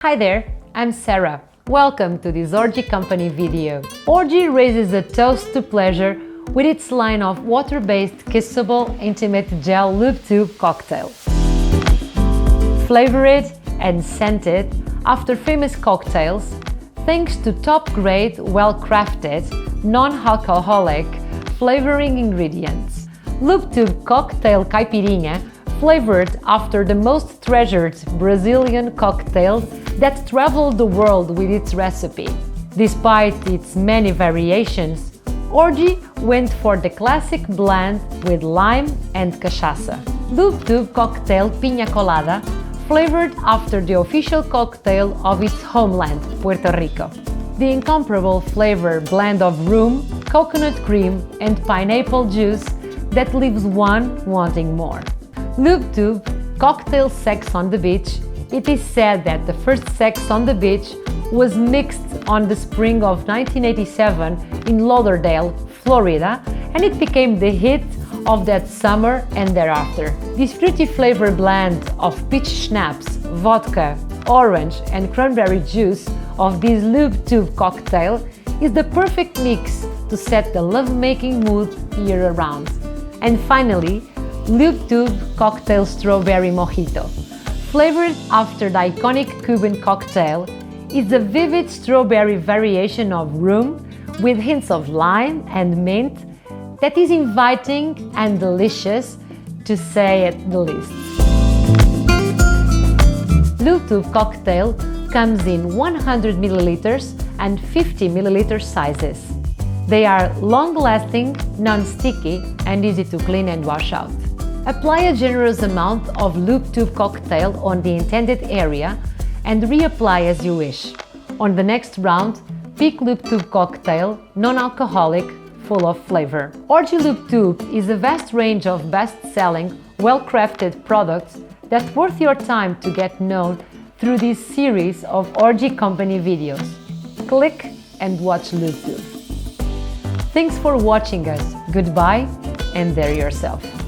Hi there, I'm Sarah. Welcome to this Orgie Company video. Orgie raises a toast to pleasure with its line of water-based kissable intimate gel lube tube cocktails. Flavored and scented after famous cocktails, thanks to top-grade, well-crafted, non-alcoholic flavoring ingredients. Lube tube cocktail caipirinha, flavored after the most treasured Brazilian cocktail that traveled the world with its recipe. Despite its many variations, Orgie went for the classic blend with lime and cachaça. Lube tube cocktail piña colada, flavored after the official cocktail of its homeland, Puerto Rico. The incomparable flavor blend of rum, coconut cream and pineapple juice that leaves one wanting more. Lube tube cocktail sex on the beach. It is said that the first sex on the beach was mixed on the spring of 1987 in Lauderdale, Florida, and it became the hit of that summer and thereafter. This fruity flavor blend of peach schnapps, vodka, orange and cranberry juice of this lube tube cocktail is the perfect mix to set the lovemaking mood year-round. And finally, Lube tube cocktail strawberry mojito. Flavored after the iconic Cuban cocktail, is a vivid strawberry variation of rum with hints of lime and mint that is inviting and delicious, to say at the least. Lube tube cocktail comes in 100 milliliters and 50 milliliter sizes. They are long-lasting, non-sticky and easy to clean and wash out. Apply a generous amount of lube tube cocktail on the intended area and reapply as you wish. On the next round, pick lube tube cocktail, non-alcoholic, full of flavor. Orgie Lube Tube is a vast range of best-selling, well-crafted products that's worth your time to get known through this series of Orgie Company videos. Click and watch Lube Tube. Thanks for watching us. Goodbye and dare yourself.